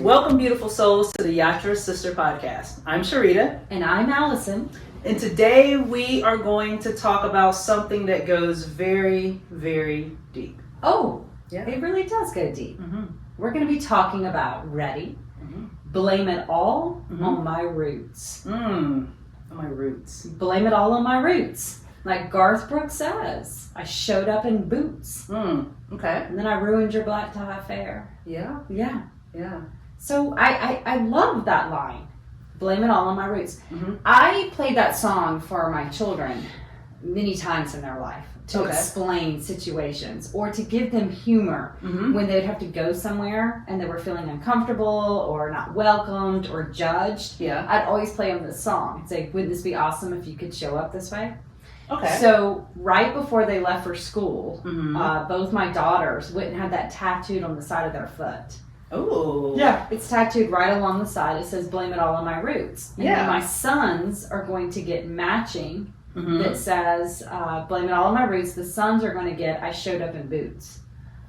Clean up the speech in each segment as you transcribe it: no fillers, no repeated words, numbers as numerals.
Welcome, beautiful souls, to the Yatra Sister Podcast. I'm Sharita. And I'm Allison. And today we are going to talk about something that goes very, very deep. Oh, Yeah. It really does go deep. Mm-hmm. We're going to be talking about, ready, blame it all on my roots. On my roots. Blame it all on my roots. Like Garth Brooks says, I showed up in boots. Okay. And then I ruined your black tie affair. Yeah. Yeah. Yeah. So I love that line. Blame it all on my roots. Mm-hmm. I played that song for my children many times in their life to explain situations or to give them humor when they'd have to go somewhere and they were feeling uncomfortable or not welcomed or judged. Yeah. I'd always play them this song and say, wouldn't this be awesome if you could show up this way? Okay. So right before they left for school, Mm-hmm. both my daughters went and had that tattooed on the side of their foot. Oh. Yeah. It's tattooed right along the side. It says, blame it all on my roots. And then my sons are going to get matching that says, blame it all on my roots. The sons are going to get, I showed up in boots.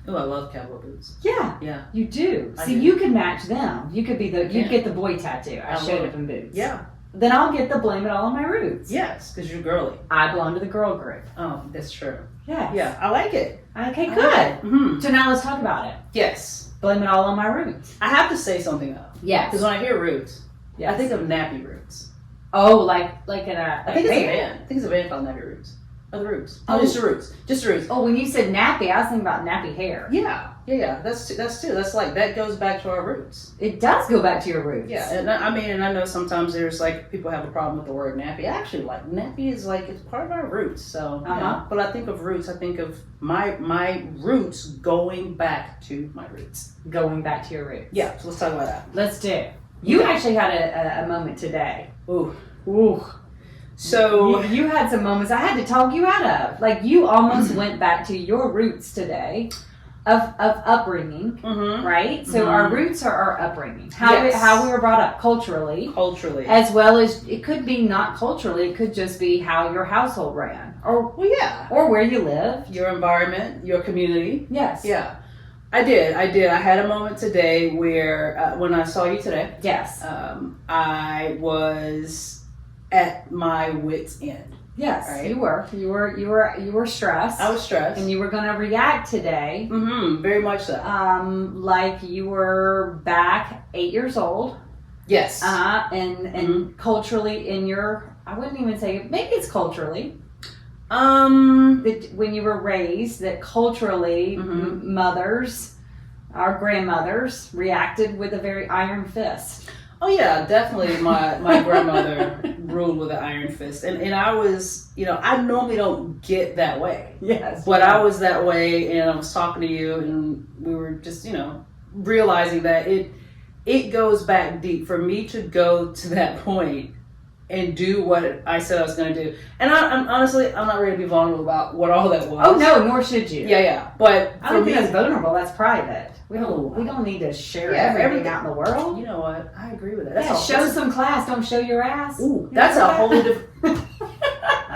Oh, I love cowboy boots. Yeah. Yeah. You do. I See, do. you could match them. You could be you'd get the boy tattoo. I showed love up in boots. Yeah. Then I'll get the blame it all on my roots. Yes, because you're girly. I belong to the girl group. Oh, that's true. Yes. Yeah, I like it. Okay, I good. like it. Mm-hmm. So now let's talk about it. Yes. Blame it all on my roots. I have to say something though. Yes. Because when I hear roots, Yes. I think of nappy roots. Oh, like in a. I think it's a band. band. I think it's a band called Nappy Roots. Oh, the Roots. Oh. Oh, just the Roots. Just the Roots. Oh, when you said nappy, I was thinking about nappy hair. Yeah. That's too. That's like that goes back to our roots. It does go back to your roots. Yeah, and I know sometimes there's like people have a problem with the word nappy. Actually, like nappy is like it's part of our roots. So, yeah. But I think of roots. I think of my roots going back to my roots. Going back to your roots. Yeah. So let's talk about that. Let's do. You actually had a moment today. Ooh. Ooh. So you had some moments I had to talk you out of. Like you almost went back to your roots today of upbringing, right? So our roots are our upbringing. How we were brought up culturally. As well as it could be not culturally, it could just be how your household ran. Or where you live. Your environment, your community. Yes. Yeah. I did. I had a moment today where when I saw you today. Yes. I was at my wit's end. Yes, right? you were stressed. I was stressed, and you were going to react today. Very much so. Like you were back 8 years old. Yes. And culturally in your, I wouldn't even say maybe it's culturally. That when you were raised, that culturally mothers, our grandmothers, reacted with a very iron fist. Oh yeah, definitely. My grandmother ruled with an iron fist, and I was, I normally don't get that way. Yes, but I was that way, and I was talking to you, and we were just, realizing that it goes back deep for me to go to that point and do what I said I was going to do. And I'm honestly, I'm not ready to be vulnerable about what all that was. Oh no, nor should you. Yeah. But I don't think that's vulnerable. That's private. We don't need to share everything out in the world. You know what? I agree with that. That's show some class. Don't show your ass. Ooh, that's a whole different.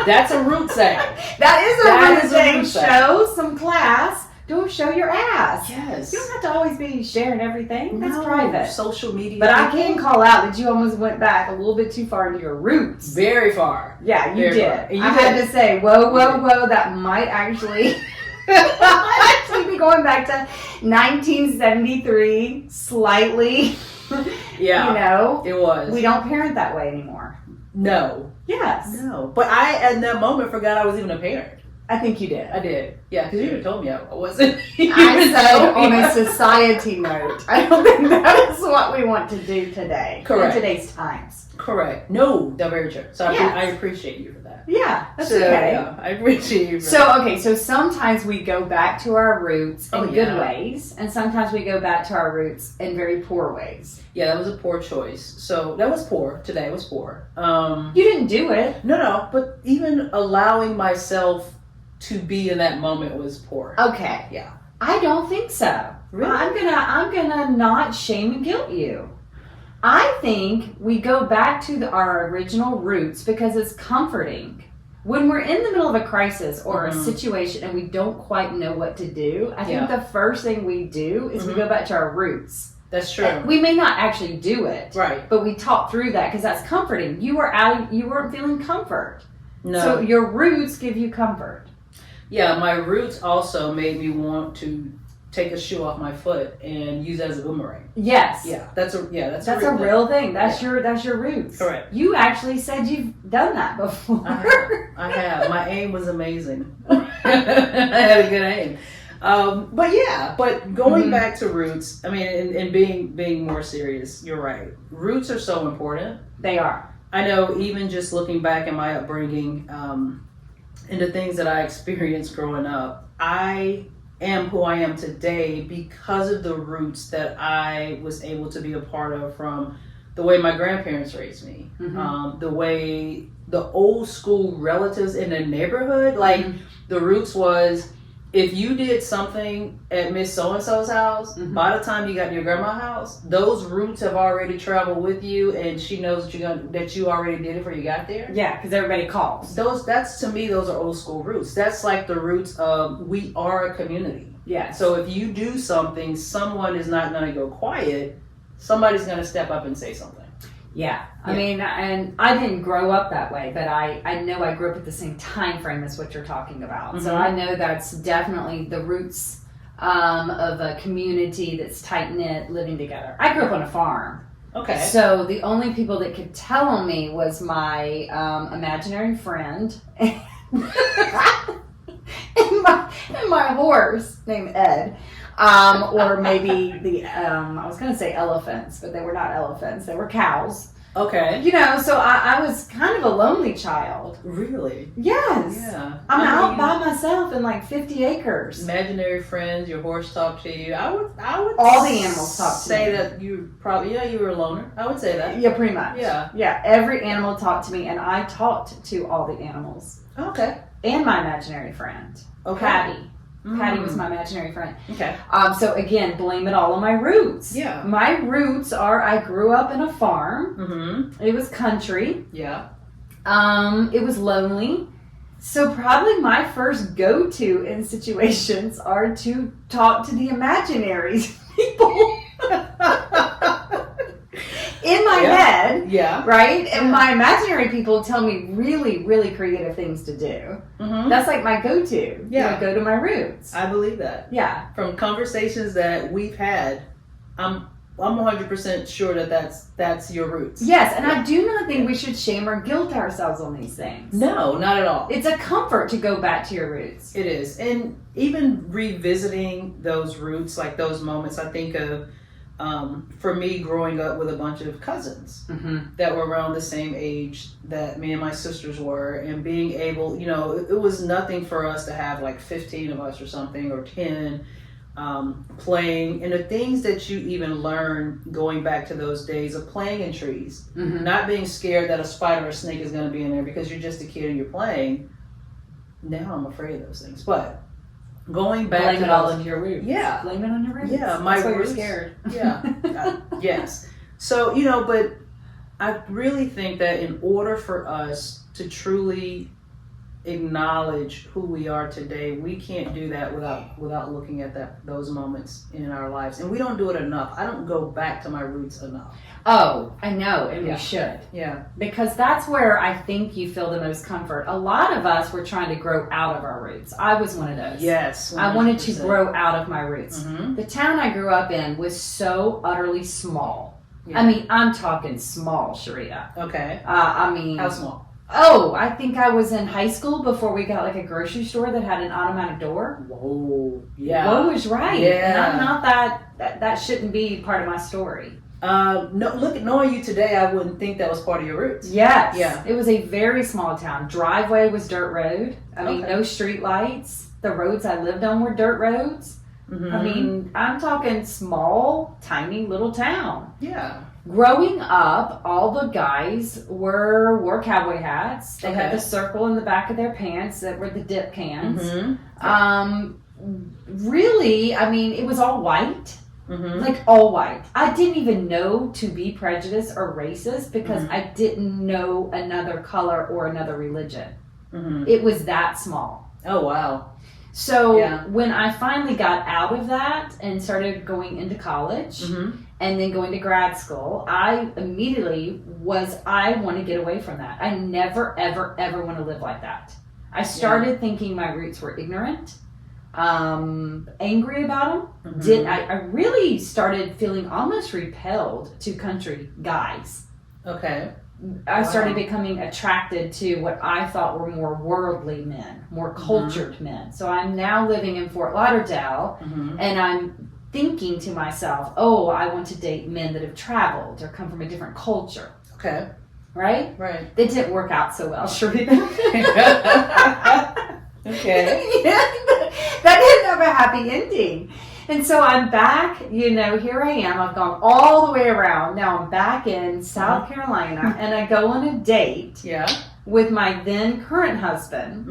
That's a root saying. That is a root saying. Show some class. Don't show your ass. Yes. You don't have to always be sharing everything. That's private. Social media. But I can call out that you almost went back a little bit too far into your roots. Very far. Yeah, you did. You had to say, whoa, that might actually... be going back to 1973, slightly. Yeah. It was. We don't parent that way anymore. No. Yes. No. But I, at that moment, forgot I was even a parent. I think you did. I did. Yeah, because you even told me I wasn't. I said on a society note. I don't think that is what we want to do today. Correct. In today's times. Correct. No, that's very true. So yes. I appreciate you for that. Yeah, that's okay. Yeah, I appreciate you for that. So sometimes we go back to our roots in good ways, and sometimes we go back to our roots in very poor ways. Yeah, that was a poor choice. So that was poor. Today was poor. You didn't do it. No. But even allowing myself to be in that moment was poor. Okay. Yeah. I don't think so. Really? I'm gonna not shame and guilt you. I think we go back to our original roots because it's comforting. when we're in the middle of a crisis or Mm-hmm. a situation and we don't quite know what to do, I think the first thing we do is we Mm-hmm. go back to our roots. That's true. We may not actually do it, Right. but we talk through that because that's comforting. You weren't feeling comfort. No. So your roots give you comfort. Yeah, my roots also made me want to take a shoe off my foot and use it as a boomerang. Yes. Yeah, that's a real thing. That's your roots. Correct. You actually said you've done that before. I have. My aim was amazing. I had a good aim. But going back to roots, I mean, and being more serious, you're right. Roots are so important. They are. I know, even just looking back at my upbringing, and the things that I experienced growing up, I am who I am today because of the roots that I was able to be a part of, from the way my grandparents raised me, the way the old school relatives in the neighborhood, like the roots was, if you did something at Miss So-and-so's house, by the time you got to your grandma's house, those roots have already traveled with you, and she knows that you already did it before you got there. Yeah, because everybody calls. That's, to me, those are old school roots. That's like the roots of, we are a community. Yeah. So if you do something, someone is not going to go quiet. Somebody's going to step up and say something. Yeah. I mean, and I didn't grow up that way, but I know I grew up at the same time frame as what you're talking about. So I know that's definitely the roots of a community that's tight-knit, living together. I grew up on a farm. Okay. So the only people that could tell on me was my imaginary friend and my horse named Ed. Or maybe I was going to say elephants, but they were not elephants. They were cows. Okay. You know, so I was kind of a lonely child. Really? Yes. Yeah. I'm out by myself in like 50 acres. Imaginary friends, your horse talked to you. I would All the animals talk to say me. that you probably, you were a loner. I would say that. Yeah, pretty much. Yeah. Yeah, every animal talked to me, and I talked to all the animals. Okay. And my imaginary friend, Okay. Patty. Patty was my imaginary friend. Okay. So again, blame it all on my roots. Yeah. My roots are, I grew up in a farm. Mm-hmm. It was country. Yeah. It was lonely. So probably my first go-to in situations are to talk to the imaginaries people. In my head, right? And my imaginary people tell me really, really creative things to do. Mm-hmm. That's like my go-to. Yeah. I go to my roots. I believe that. Yeah. From conversations that we've had, I'm 100% sure that that's your roots. Yes, and I do not think we should shame or guilt ourselves on these things. No, not at all. It's a comfort to go back to your roots. It is. And even revisiting those roots, like those moments, I think of, for me, growing up with a bunch of cousins that were around the same age that me and my sisters were, and being able, it was nothing for us to have like 15 of us or something, or 10, playing, and the things that you even learn going back to those days of playing in trees, not being scared that a spider or a snake is going to be in there because you're just a kid and you're playing. Now I'm afraid of those things, but going back blame to it all on your roots. Yeah. Blame it on your roots. Yeah, my That's why roots. you're scared. Yeah. Yes. So, but I really think that in order for us to truly acknowledge who we are today, we can't do that without looking at those moments in our lives. And we don't do it enough. I don't go back to my roots enough. Oh, I know, and we should. Yeah. Because that's where I think you feel the most comfort. A lot of us were trying to grow out of our roots. I was one of those. Yes. 100%. I wanted to grow out of my roots. Mm-hmm. The town I grew up in was so utterly small. Yeah. I mean, I'm talking small, Sharita. Okay. How small? Oh, I think I was in high school before we got like a grocery store that had an automatic door. Whoa. Yeah. Whoa is right. Yeah. And I'm not that shouldn't be part of my story. No, look, knowing you today, I wouldn't think that was part of your roots. Yes. Yeah. It was a very small town. Driveway was dirt road. I mean, Okay. no street lights. The roads I lived on were dirt roads. Mm-hmm. I mean, I'm talking small, tiny little town. Yeah. Growing up, all the guys wore cowboy hats. They had Okay. the circle in the back of their pants that were the dip cans. Mm-hmm. Really, I mean, it was all white. Mm-hmm. Like all white. I didn't even know to be prejudiced or racist because I didn't know another color or another religion. It was that small. Oh, wow. So when I finally got out of that and started going into college and then going to grad school, I immediately I want to get away from that. I never, ever, ever want to live like that. I started thinking my roots were ignorant, angry about them. I really started feeling almost repelled to country guys. Okay. I started becoming attracted to what I thought were more worldly men, more cultured men. So I'm now living in Fort Lauderdale, and I'm thinking to myself, oh, I want to date men that have traveled or come from a different culture. Okay. Right? Right. It didn't work out so well, Sharita. Okay. That didn't have a happy ending. And so I'm back, here I am. I've gone all the way around. Now I'm back in South Carolina, and I go on a date with my then current husband,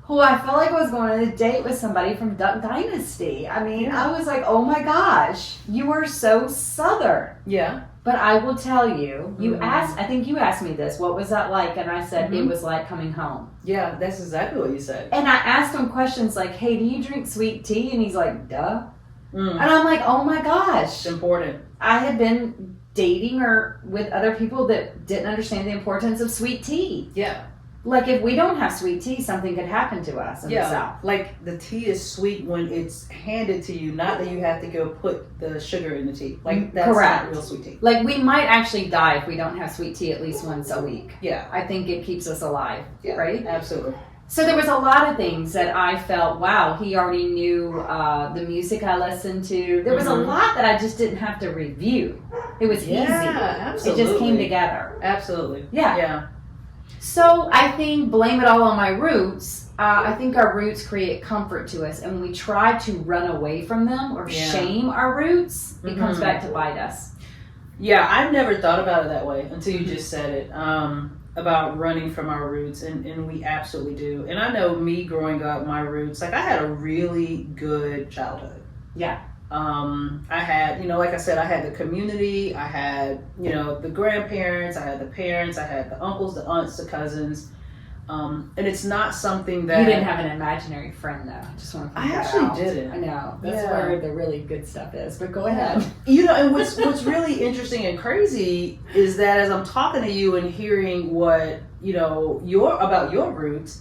who I felt like I was going on a date with somebody from Duck Dynasty. I mean, I was like, oh my gosh, you are so Southern. Yeah. But I will tell you, I think you asked me this, what was that like? And I said, it was like coming home. Yeah, that's exactly what you said. And I asked him questions like, hey, do you drink sweet tea? And he's like, duh. And I'm like, oh my gosh. It's important. I had been dating or with other people that didn't understand the importance of sweet tea. Yeah. Like if we don't have sweet tea, something could happen to us in the South. Like the tea is sweet when it's handed to you, not that you have to go put the sugar in the tea. Like that's not real sweet tea. Like we might actually die if we don't have sweet tea at least once a week. Yeah. I think it keeps us alive, right? Absolutely. So there was a lot of things that I felt, wow, he already knew the music I listened to. There was a lot that I just didn't have to review. It was easy. Absolutely. It just came together. Absolutely. Yeah. So I think blame it all on my roots. I think our roots create comfort to us, and when we try to run away from them or shame our roots, it comes back to bite us. Yeah, I've never thought about it that way until you just said it. About running from our roots, and we absolutely do. And I know me growing up, my roots, like I had a really good childhood. Yeah. I had, like I said, I had the community, I had, the grandparents, I had the parents, I had the uncles, the aunts, the cousins. And it's not something that... You didn't have an imaginary friend, though. I just want to point that out. I actually didn't. I know. That's where the really good stuff is. But go ahead. And what's really interesting and crazy is that as I'm talking to you and hearing what, about your roots,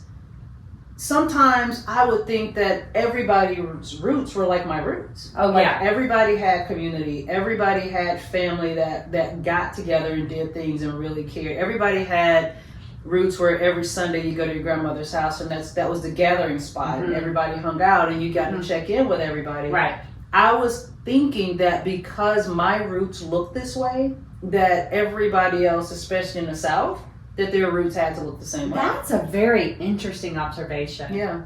sometimes I would think that everybody's roots were like my roots. Oh, like everybody had community. Everybody had family that got together and did things and really cared. Everybody had roots where every Sunday you go to your grandmother's house and that was the gathering spot and everybody hung out and you got to check in with everybody. Right. I was thinking that because my roots look this way, that everybody else, especially in the South, that their roots had to look the same way. That's a very interesting observation. Yeah.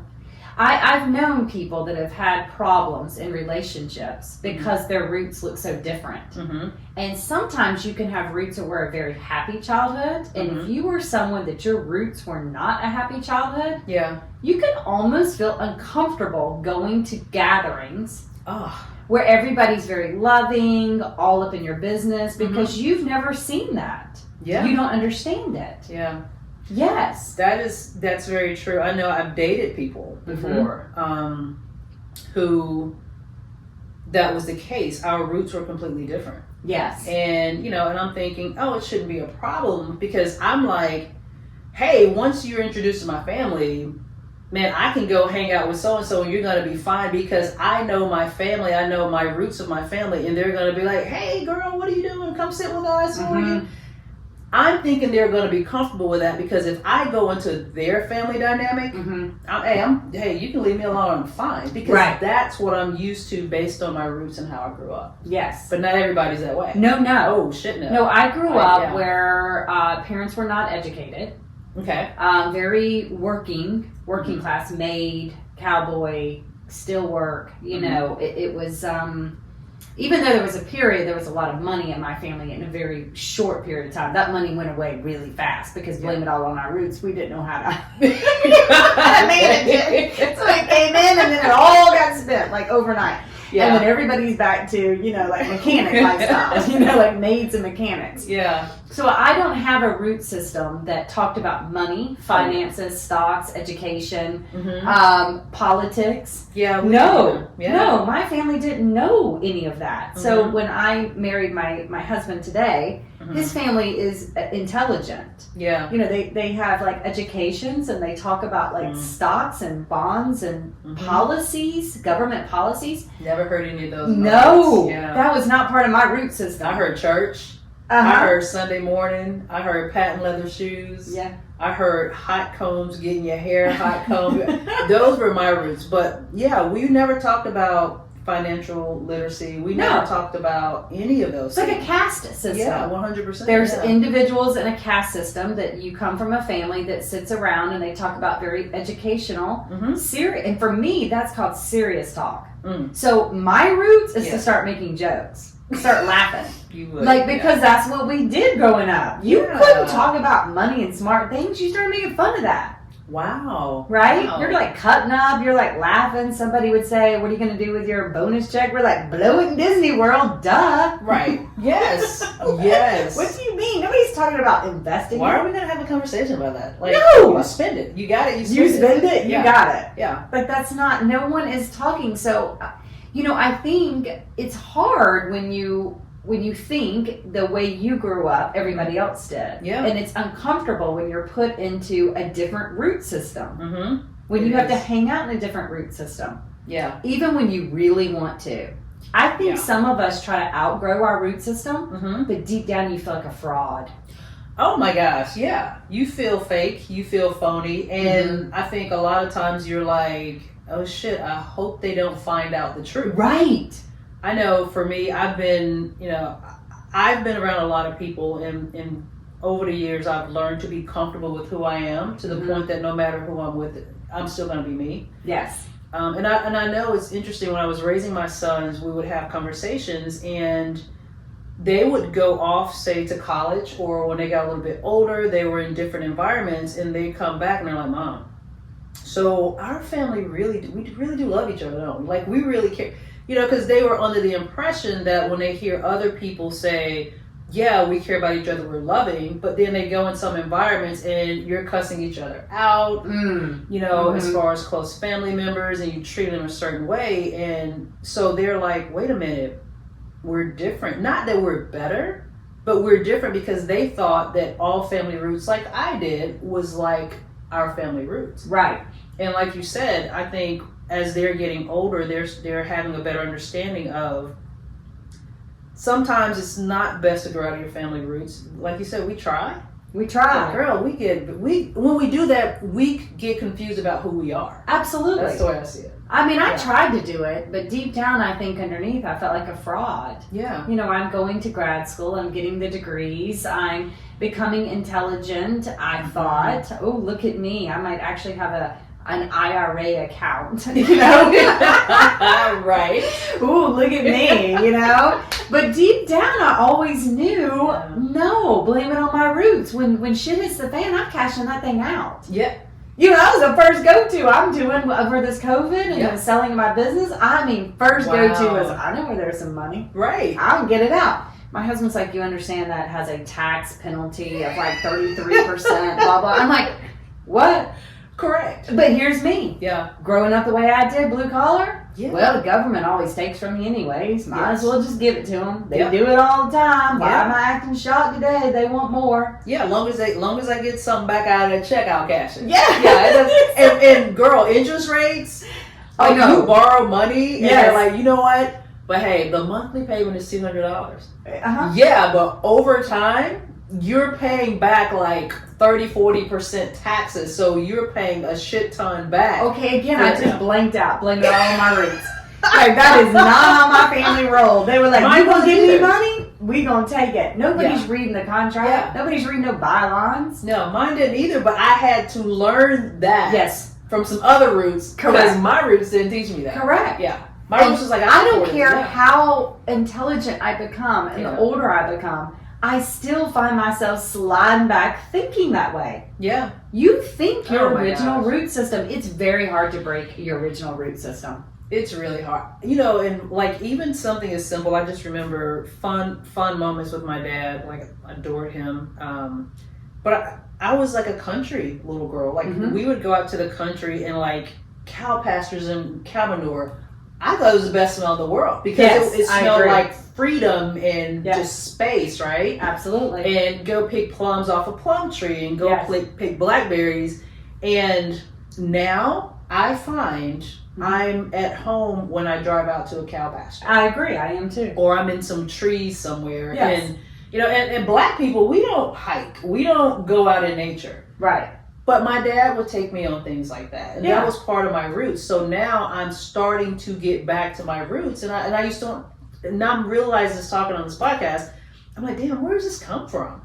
I've known people that have had problems in relationships because their roots look so different. And sometimes you can have roots that were a very happy childhood. And if you were someone that your roots were not a happy childhood, you can almost feel uncomfortable going to gatherings where everybody's very loving, all up in your business, because you've never seen that. Yeah. You don't understand it. Yeah. Yes. That's very true. I know I've dated people before who that was the case. Our roots were completely different. Yes. And, and I'm thinking, oh, it shouldn't be a problem because I'm like, hey, once you're introduced to my family, man, I can go hang out with so-and-so and you're going to be fine because I know my family. I know my roots of my family. And they're going to be like, hey, girl, what are you doing? Come sit with us. Who are you? I'm thinking they're going to be comfortable with that because if I go into their family dynamic, hey, you can leave me alone, I'm fine. Because that's what I'm used to based on my roots and how I grew up. Yes. But not everybody's that way. No. Oh, shit, no. No, I grew up where parents were not educated. Okay. Very working class, maid, cowboy, still work. It was... even though there was a period, there was a lot of money in my family in a very short period of time. That money went away really fast because blame it all on our roots. We didn't know how to manage it. So it came in and then it all got spent. like overnight. Yeah. And then everybody's back to, like mechanic lifestyle, like maids and mechanics. Yeah. So I don't have a root system that talked about money, finances, stocks, education, politics. Yeah. No, yeah. no, my family didn't know any of that. So when I married my husband today, his family is intelligent. Yeah. They have like educations, and they talk about like stocks and bonds and policies, government policies. Never heard any of those. No, yeah. that was not part of my root system. I heard church. I heard Sunday morning. I heard patent leather shoes. Yeah. I heard hot combs, getting your hair hot combed. Those were my roots. But yeah, we never talked about financial literacy. We never talked about any of those. It's like a caste system. Yeah, 100%. There's individuals in a caste system that you come from a family that sits around and they talk about very educational, serious. And for me, that's called serious talk. So my roots is to start making jokes. Start laughing. You would, because that's what we did growing up. You couldn't talk about money and smart things. You started making fun of that. Wow. Right? Wow. You're like cutting up. You're like laughing. Somebody would say, what are you going to do with your bonus check? We're like, blow it in Disney World. Duh. Right. Yes. Yes. What do you mean? Nobody's talking about investing. Why are we going to have a conversation about that? Like, no. You spend it. You got it. You spend it. You got it. Yeah. But that's not, no one is talking. So, I think it's hard when you think the way you grew up, everybody else did. Yeah. And it's uncomfortable when you're put into a different root system. When It you have to is. hang out in a different root system. Yeah. Even when you really want to. I think some of us try to outgrow our root system, but deep down you feel like a fraud. Oh my gosh, yeah. You feel fake, you feel phony, and I think a lot of times you're like, oh shit, I hope they don't find out the truth. Right. I know for me, I've been around a lot of people, and over the years I've learned to be comfortable with who I am, to the point that no matter who I'm with, I'm still going to be me. Yes. And I know it's interesting, when I was raising my sons, we would have conversations, and they would go off, say, to college, or when they got a little bit older, they were in different environments, and they come back and they're like, Mom, so our family we really do love each other, don't we? Like, we really care. Because they were under the impression that when they hear other people say, yeah, we care about each other, we're loving, but then they go in some environments and you're cussing each other out, as far as close family members, and you treat them a certain way. And so they're like, wait a minute, we're different. Not that we're better, but we're different, because they thought that all family roots, like I did, was like our family roots. Right. And like you said, I think as they're getting older, they're having a better understanding of, sometimes it's not best to grow out of your family roots. Like you said, we try. We try. But girl, when we do that, we get confused about who we are. Absolutely. That's the way I see it. I mean, I tried to do it, but deep down, I think underneath, I felt like a fraud. Yeah. I'm going to grad school, I'm getting the degrees, I'm becoming intelligent. I thought, oh, look at me, I might actually have an IRA account, Right. Ooh, look at me, But deep down, I always knew, no, blame it on my roots. When shit hits the fan, I'm cashing that thing out. Yeah. That was the first go-to I'm doing for this COVID and the selling of my business. I mean, first go-to was, I know where there's some money. Right. I'll get it out. My husband's like, you understand that has a tax penalty of like 33%, blah, blah. I'm like, what? Correct. But here's me. Yeah. Growing up the way I did, blue collar. Yeah. Well, the government always takes from me anyways. Might as well just give it to them. They Yeah. do it all the time. Why Yeah. am I acting shocked today? They want more. Yeah, as long as I get something back out of that check, I'll cash it. Yeah. Yeah. And girl, interest rates. Oh, Like, no. you borrow money, and Yes. they're like, you know what? But hey, the monthly payment is $200. Uh-huh. Yeah, but over time, you're paying back like 30-40% taxes, so you're paying a shit ton back. Okay, again, I Yeah. just blanked out. Blamed it all on my roots. Like, that is not how my family rolled. They were like, Mine you gonna wasn't give me either. money? We gonna take it. Nobody's Yeah. reading the contract. Yeah. Nobody's reading no bylines. No, mine didn't either, but I had to learn that Yes. from some other roots, because Correct. my roots didn't teach me that. Correct. Yeah. My roots was like, I don't afford it. care Yeah. how intelligent I become and Yeah. the older I become, I still find myself sliding back thinking that way. Yeah. You think your Oh my original gosh. root system, it's very hard to break your original root system. It's really hard. You know, and like even something as simple, I just remember fun moments with my dad. Like, adored him. But I was like a country little girl. Like, we would go out to the country and like cow pastures and cow manure. I thought it was the best smell in the world because it smelled like freedom and just space, right? Absolutely. And go pick plums off a plum tree and go pick blackberries. And now I find I'm at home when I drive out to a cow pasture. I agree. I am too. Or I'm in some trees somewhere. Yes. And, you know, and black people, we don't hike. We don't go out in nature. Right. But my dad would take me on things like that. And that was part of my roots. So now I'm starting to get back to my roots. And I used to, now I'm realizing this talking on this podcast, I'm like, damn, where does this come from?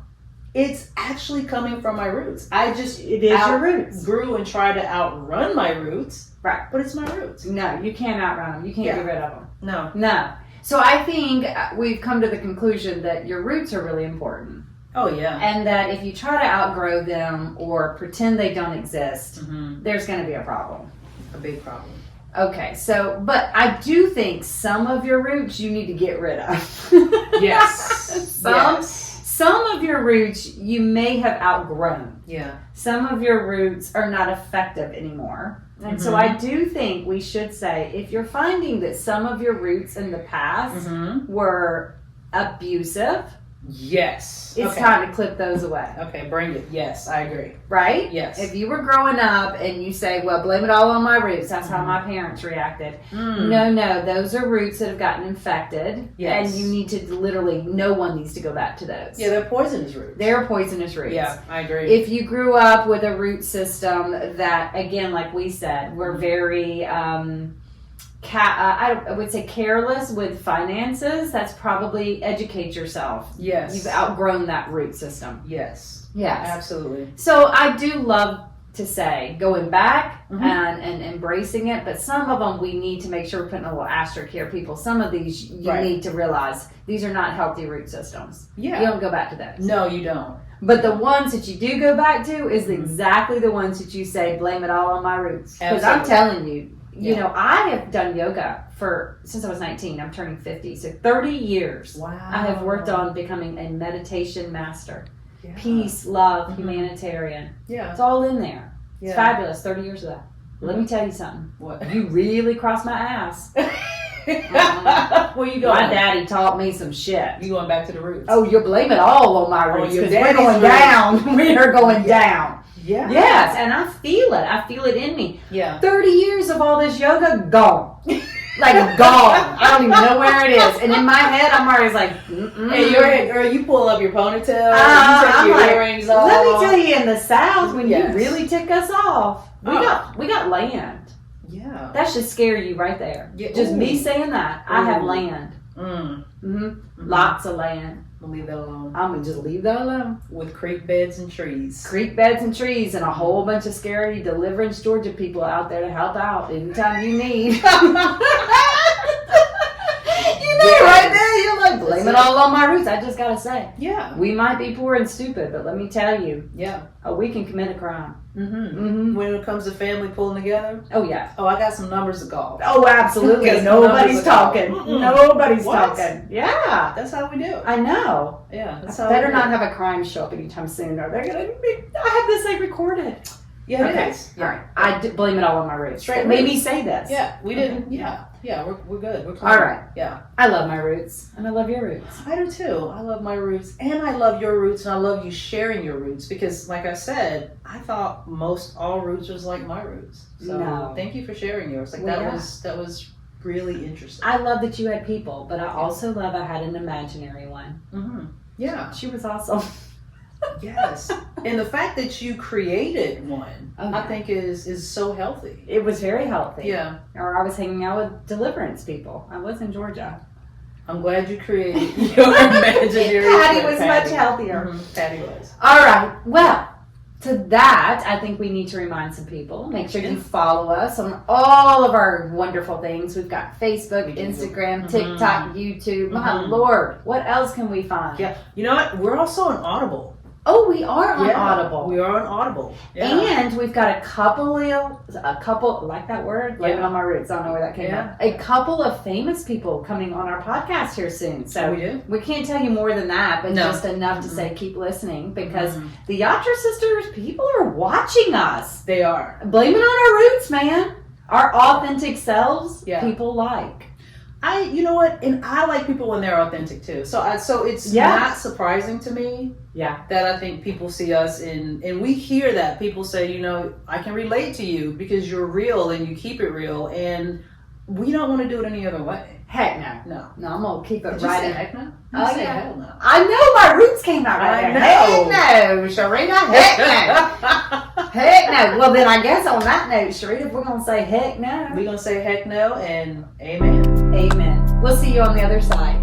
It's actually coming from my roots. It is your roots. Grew and tried to outrun my roots. Right. But it's my roots. No, you can't outrun them. You can't get rid of them. No. So I think we've come to the conclusion that your roots are really important. Oh, yeah. And that if you try to outgrow them or pretend they don't exist, there's going to be a problem. A big problem. Okay, so, but I do think some of your roots you need to get rid of. Yes. Some of your roots you may have outgrown. Yeah. Some of your roots are not effective anymore. And so I do think we should say, if you're finding that some of your roots in the past were abusive, yes, it's time to clip those away. Okay, bring it. Yes, I agree. Right? Yes. If you were growing up and you say, well, blame it all on my roots, that's how my parents reacted. No, those are roots that have gotten infected. Yes. And you need to literally, no one needs to go back to those. Yeah, they're poisonous roots. They're poisonous roots. Yeah, I agree. If you grew up with a root system that, again, like we said, were very, I would say careless with finances, that's probably educate yourself. Yes. You've outgrown that root system. Yes. Yes. Absolutely. So I do love to say going back and embracing it, but some of them we need to make sure we're putting a little asterisk here, people. Some of these you need to realize these are not healthy root systems. Yeah. You don't go back to those. No, you don't. But the ones that you do go back to is exactly the ones that you say, blame it all on my roots. Because I'm telling you, you know, I have done yoga since I was 19. I'm turning 50. So 30 years. Wow. I have worked on becoming a meditation master. Yeah. Peace, love, humanitarian. Yeah. It's all in there. Yeah. It's fabulous. 30 years of that. Let me tell you something. What? You really crossed my ass. Where you going? My daddy taught me some shit. You going back to the roots? Oh, you blame it all on my roots because we're going roots. down. We are going down. Yeah. Yes, and I feel it. I feel it in me. Yeah. 30 years of all this yoga, gone. Like, gone. I don't even know where it is. And in my head, I'm always like, Hey, girl, you pull up your ponytail, you take your earrings off. Let me tell you, in the South, when Yes. you really tick us off, we got land. Yeah. That should scare you right there. Yeah. Just me saying that. I have Ooh. land. Lots of land. We'll leave that alone. I'm going to just leave that alone. With creek beds and trees. Creek beds and trees and a whole bunch of scary Deliverance, Georgia people out there to help out anytime you need. Right there, you're like, blame it all on my roots. I just gotta say, we might be poor and stupid, but let me tell you, we can commit a crime. When it comes to family pulling together, I got some numbers to call. Oh, absolutely. Nobody's talking. Nobody's talking. Yeah, that's how we do it. I know. Yeah, that's I better not have a crime show up anytime soon, or they're gonna be. I have this like recorded. Yeah, okay. it is. All right. I blame it all on my roots. Straight made me say this. Yeah, we didn't. Yeah, we're good. We're clean. All right. Yeah. I love my roots, and I love your roots. I do too. I love my roots, and I love your roots, and I love you sharing your roots because, like I said, I thought most all roots was like my roots. So thank you for sharing yours. Like that was really interesting. I love that you had people, but I also love I had an imaginary one. Yeah, she was awesome. Yes, and the fact that you created one, I think is so healthy. It was very healthy. Yeah. Or I was hanging out with Deliverance people. I was in Georgia. I'm glad you created your imaginary. Patty was much healthier. Patty was. All right. Well, to that, I think we need to remind some people. Make sure you follow us on all of our wonderful things. We've got Facebook, Instagram, TikTok, YouTube. My Lord, what else can we find? Yeah. You know what? We're also on Audible. Oh, we are on Audible. We are on Audible. Yeah. And we've got a couple, like that word? Living on my roots. I don't know where that came from. A couple of famous people coming on our podcast here soon. So we do. We can't tell you more than that, but just enough to say keep listening because the Yatra sisters, people are watching us. They are. Blame it on our roots, man. Our authentic selves, people like. You know what? And I like people when they're authentic too. So it's not surprising to me that I think people see us and we hear that. People say, you know, I can relate to you because you're real and you keep it real. And we don't want to do it any other way. Heck no. No, I'm going to keep it Did right you in. say heck no? Oh, say yeah. hell no. I know my roots came out right I there. know. Heck no, Sharita. Heck no. Heck no. Well, then I guess on that note, Sharita, if we're going to say heck no. We're going to say heck no and amen. Amen. We'll see you on the other side.